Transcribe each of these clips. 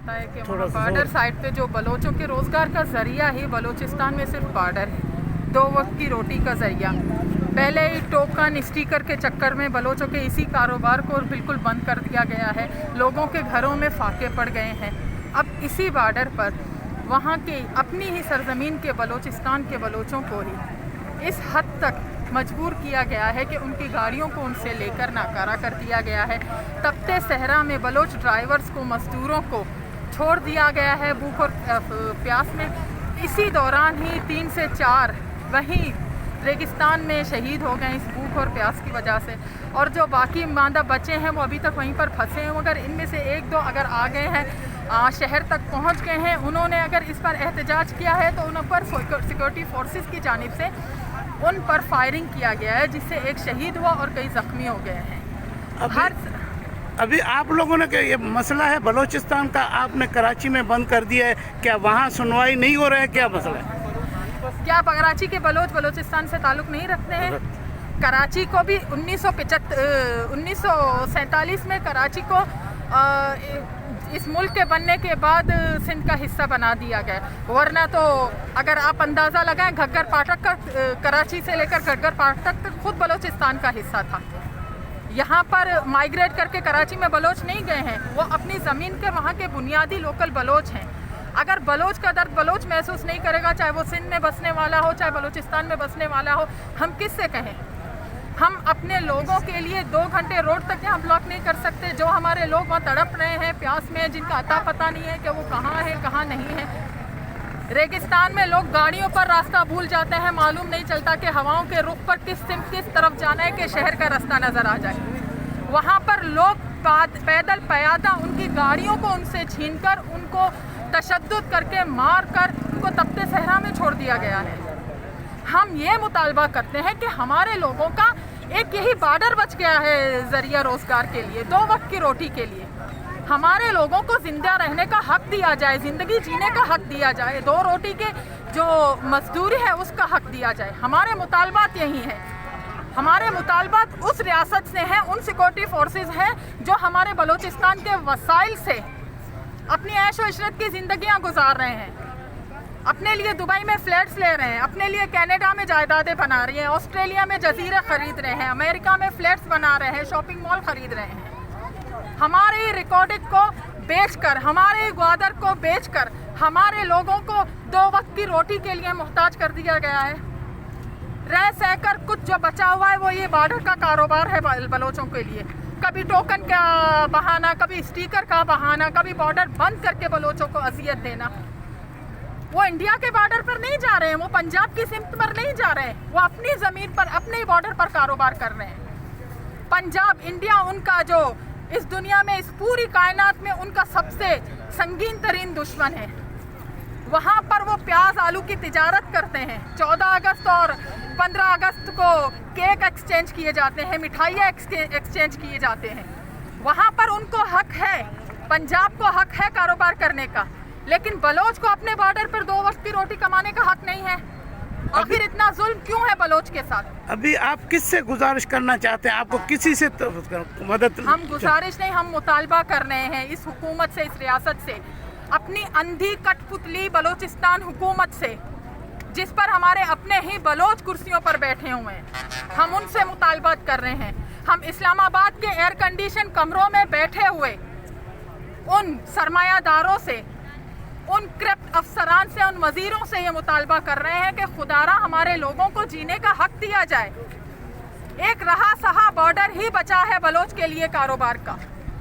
जाता है कि वहाँ बॉर्डर साइड पे जो बलोचों के रोज़गार का ज़रिया ही बलूचिस्तान में सिर्फ बॉर्डर है, 2 वक्त की रोटी का ज़रिया। पहले ही टोकन स्टिकर के चक्कर में बलोचों के इसी कारोबार को बिल्कुल बंद कर दिया गया है, लोगों के घरों में फाके पड़ गए हैं। अब इसी बॉर्डर पर वहाँ के अपनी ही सरजमीन के बलूचिस्तान के बलोचों को ही इस हद तक मजबूर किया गया है कि उनकी गाड़ियों को उनसे लेकर नाकारा कर दिया गया है। तपते सहरा में बलोच ड्राइवर्स को, मजदूरों को छोड़ दिया गया है भूख और प्यास में। इसी दौरान ही 3 से 4 वहीं रेगिस्तान में शहीद हो गए इस भूख और प्यास की वजह से, और जो बाकी मांदा बचे हैं वो अभी तक वहीं पर फंसे हैं। मगर इनमें से 1-2 अगर आ गए हैं, शहर तक पहुंच गए हैं, उन्होंने अगर इस पर एहतजाज किया है तो उन पर सिक्योरिटी फोर्सेस की जानिब से उन पर फायरिंग किया गया है, जिससे एक शहीद हुआ और कई ज़ख्मी हो गए हैं। अभी आप लोगों ने ये मसला है बलूचिस्तान का, आपने कराची में बंद कर दिया है, क्या वहाँ सुनवाई नहीं हो रहा है, क्या मसला है? क्या कराची के बलूचिस्तान से ताल्लुक़ नहीं रखते हैं? कराची को भी 1947 में कराची को इस मुल्क के बनने के बाद सिंध का हिस्सा बना दिया गया, वरना तो अगर आप अंदाज़ा लगाएं घग्गर पाटक का कराची से लेकर घग्गर पाटक तक खुद बलूचिस्तान का हिस्सा था। यहाँ पर माइग्रेट करके कराची में बलोच नहीं गए हैं, वो अपनी ज़मीन के वहाँ के बुनियादी लोकल बलोच हैं। अगर बलोच का दर्द बलोच महसूस नहीं करेगा, चाहे वो सिंध में बसने वाला हो, चाहे बलूचिस्तान में बसने वाला हो, हम किससे कहें? हम अपने लोगों के लिए 2 घंटे रोड तक यहाँ ब्लॉक नहीं कर सकते। जो हमारे लोग वहाँ तड़प रहे हैं प्यास में, जिनका अता पता नहीं है कि वो कहाँ है कहाँ नहीं है। रेगिस्तान में लोग गाड़ियों पर रास्ता भूल जाते हैं, मालूम नहीं चलता कि हवाओं के रुख पर किस तरफ जाना है कि शहर का रास्ता नज़र आ जाए। वहाँ पर लोग पैदल प्यादा उनकी गाड़ियों को उनसे छीनकर, उनको तशद्दुद करके मार कर उनको तपते सहरा में छोड़ दिया गया है। हम ये मुतालबा करते हैं कि हमारे लोगों का एक यही बॉर्डर बच गया है ज़रिया रोज़गार के लिए, 2 वक्त की रोटी के लिए। हमारे लोगों को जिंदा रहने का हक दिया जाए, ज़िंदगी जीने का हक दिया जाए, 2 रोटी के जो मजदूरी है उसका हक दिया जाए। हमारे मुतालबात यही हैं। हमारे मुतालबात उस रियासत से हैं, उन सिक्योरिटी फोर्सेस हैं जो हमारे बलूचिस्तान के वसाइल से अपनी ऐश व इशरत की ज़िंदगियाँ गुजार रहे हैं, अपने लिए दुबई में फ्लैट्स ले रहे हैं, अपने लिए कनाडा में जायदादें बना रही हैं, ऑस्ट्रेलिया में जजीरे खरीद रहे हैं, अमेरिका में फ्लैट्स बना रहे हैं, शॉपिंग मॉल खरीद रहे हैं। हमारे रिकॉर्डिंग को बेचकर, हमारे ग्वादर को बेचकर हमारे लोगों को 2 वक्त की रोटी के लिए मोहताज कर दिया गया है। रह सहकर कुछ जो बचा हुआ है वो ये बॉर्डर का कारोबार है बलोचों के लिए। कभी टोकन का बहाना, कभी स्टिकर का बहाना, कभी बॉर्डर बंद करके बलोचों को अजियत देना। वो इंडिया के बॉर्डर पर नहीं जा रहे हैं, वो पंजाब की सिमत पर नहीं जा रहे हैं, वो अपनी ज़मीन पर, अपने बॉर्डर पर कारोबार कर रहे हैं। पंजाब, इंडिया उनका जो इस दुनिया में, इस पूरी कायनात में उनका सबसे संगीन तरीन दुश्मन है। वहाँ पर वो प्याज आलू की तिजारत करते हैं। 14 अगस्त और 15 अगस्त को केक एक्सचेंज किए जाते हैं, मिठाइयाँ एक्सचेंज किए जाते हैं। वहाँ पर उनको हक है, पंजाब को हक है कारोबार करने का, लेकिन बलोच को अपने बॉर्डर पर 2 वक्त की रोटी कमाने का हक नहीं है। आखिर इतना जुल्म क्यों है बलोच के साथ? अभी आप किससे गुजारिश करना चाहते हैं? आपको किसी से मदद? हम गुजारिश नहीं, हम मुतालबा कर रहे हैं इस हुकूमत से, इस रियासत से, अपनी अंधी कठपुतली बलूचिस्तान हुकूमत से, जिस पर हमारे अपने ही बलोच कुर्सियों पर बैठे हुए हैं, हम उनसे मुतालबात कर रहे हैं। हम इस्लामाबाद के एयर कंडीशन कमरों में बैठे हुए उन सरमायादारों से, उन करप्ट अफसरान से, उन वजीरों से ये मुतालबा कर रहे हैं कि खुदारा हमारे लोगों को जीने का हक दिया जाए। एक रहा सहा बॉर्डर ही बचा है बलोच के लिए कारोबार का,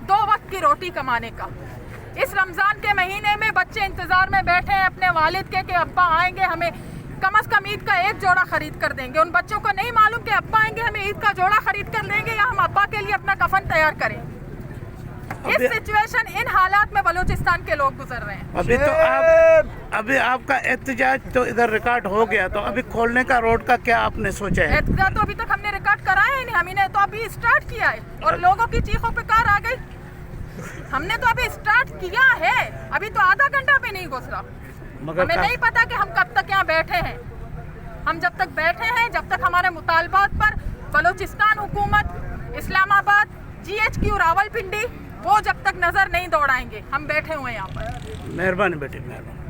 2 वक्त की रोटी कमाने का। इस रमज़ान के महीने में बच्चे इंतज़ार में बैठे हैं अपने वालिद के कि अब्बा आएंगे, हमें कम अज़ कम ईद का 1 जोड़ा खरीद कर देंगे। उन बच्चों को नहीं मालूम कि अब्बा आएंगे हमें ईद का जोड़ा खरीद कर देंगे या हम अब्बा के लिए अपना कफन तैयार करें। इस सिचुएशन, इन हालात में बलूचिस्तान के लोग गुजर रहे हैं। अभी आपका एहतजाज तो इधर रिकॉर्ड हो गया, तो अभी खोलने का रोड का क्या आपने सोचा है? एहतजाज तो अभी तक हमने रिकॉर्ड कराया ही नहीं, हमने तो अभी स्टार्ट किया है और लोगों की चीखों पे कार आ गई। हमने तो अभी स्टार्ट किया है, अभी तो आधा घंटा भी नहीं गुजरा। हमें नहीं पता कि हम कब तक यहाँ बैठे हैं। हम जब तक बैठे हैं, जब तक हमारे मुतालबात पर बलूचिस्तान हुकूमत, इस्लामाबाद, GHQ रावलपिंडी وہ جب تک نظر نہیں دوڑائیں گے ہم بیٹھے ہوئے ہیں یہاں پر. مہربانی بیٹی مہربانی.